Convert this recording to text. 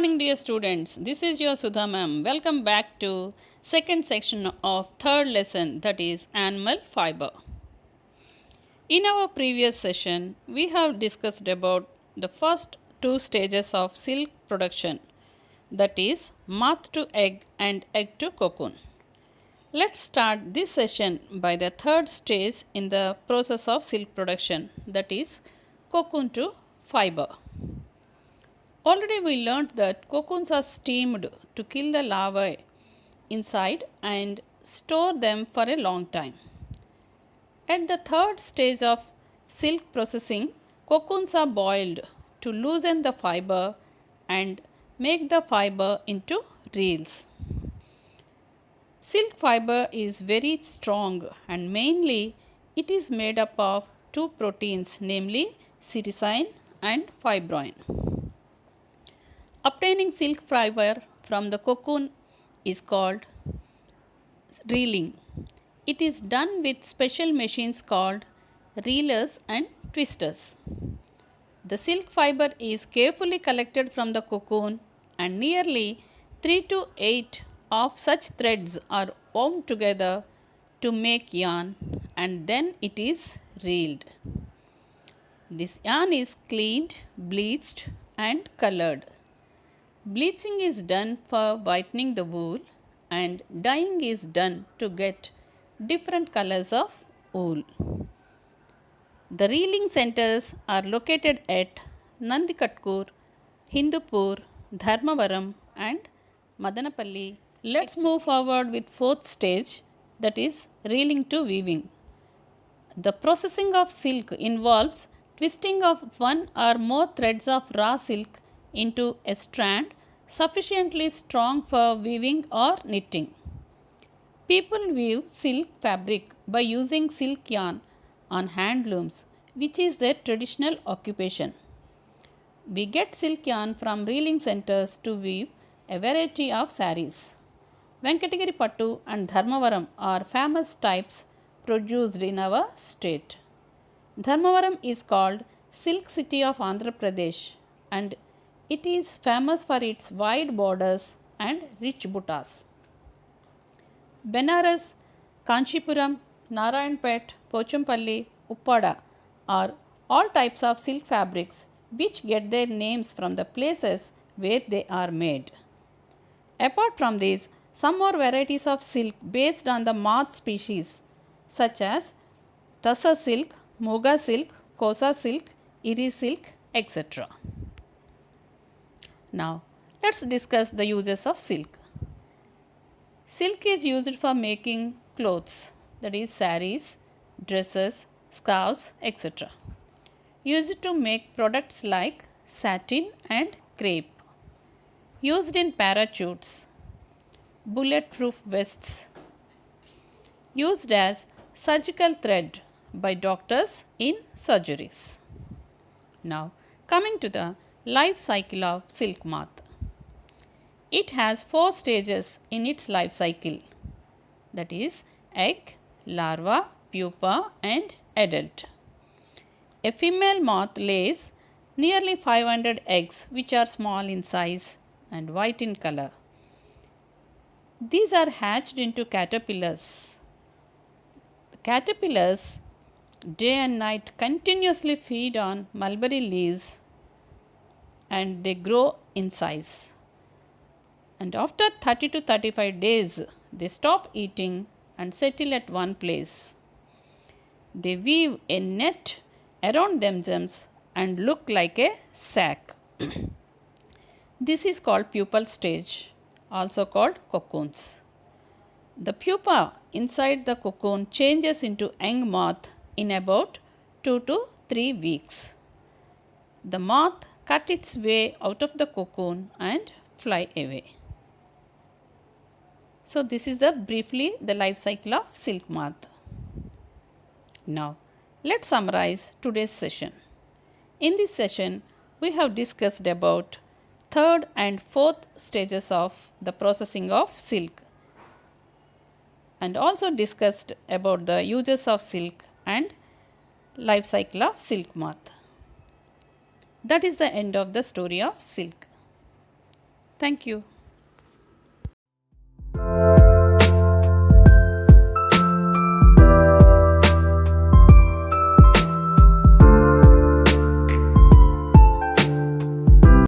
morning, dear students. This is your Sudha ma'am. Welcome back to second section of third lesson, that is animal fiber. In our previous session, we have discussed about the first two stages of silk production, that is moth to egg and egg to cocoon. Let's start this session by the third stage in the process of silk production, that is cocoon to fiber. Already we learnt that cocoons are steamed to kill the larvae inside and store them for a long time. At the third stage of silk processing, cocoons are boiled to loosen the fiber and make the fiber into reels. Silk fiber is very strong and mainly it is made up of two proteins, namely sericin and fibroin. Obtaining silk fiber from the cocoon is called reeling. It is done with special machines called reelers and twisters. The silk fiber is carefully collected from the cocoon and nearly 3 to 8 of such threads are wound together to make yarn and then it is reeled. This yarn is cleaned, bleached and colored. Bleaching is done for whitening the wool and dyeing is done to get different colors of wool. The reeling centers are located at Nandikatkur, Hindupur, Dharmavaram and Madanapalli. Let's move forward with fourth stage, that is reeling to weaving. The processing of silk involves twisting of one or more threads of raw silk into a strand sufficiently strong for weaving or knitting. People weave silk fabric by using silk yarn on hand looms, which is their traditional occupation. We get silk yarn from reeling centers to weave a variety of saris. Venkatagiri Pattu and Dharmavaram are famous types produced in our state. Dharmavaram is called Silk City of Andhra Pradesh and it is famous for its wide borders and rich buttas. Benares, Kanchipuram, Narayanpet, Pochampalli, Uppada are all types of silk fabrics which get their names from the places where they are made. Apart from these, some more varieties of silk based on the moth species such as tussar silk, moga silk, kosa silk, iri silk, etc. Now, let's discuss the uses of silk. Silk is used for making clothes, that is saris, dresses, scarves, etc. Used to make products like satin and crepe. Used in parachutes, bullet-proof vests. Used as surgical thread by doctors in surgeries. Now, coming to the life cycle of silk moth. It has 4 stages in its life cycle, that is egg, larva, pupa and adult. A female moth lays nearly 500 eggs which are small in size and white in color. These are hatched into caterpillars. The caterpillars day and night continuously feed on mulberry leaves and they grow in size. And after 30 to 35 days, they stop eating and settle at one place. They weave a net around themselves and look like a sack. This is called pupal stage, also called cocoons. The pupa inside the cocoon changes into young moth in about 2 to 3 weeks. The moth cut its way out of the cocoon and fly away. So, this is briefly the life cycle of silk moth. Now, let's summarize today's session. In this session, we have discussed about third and fourth stages of the processing of silk and also discussed about the uses of silk and life cycle of silk moth. That is the end of the story of silk. Thank you.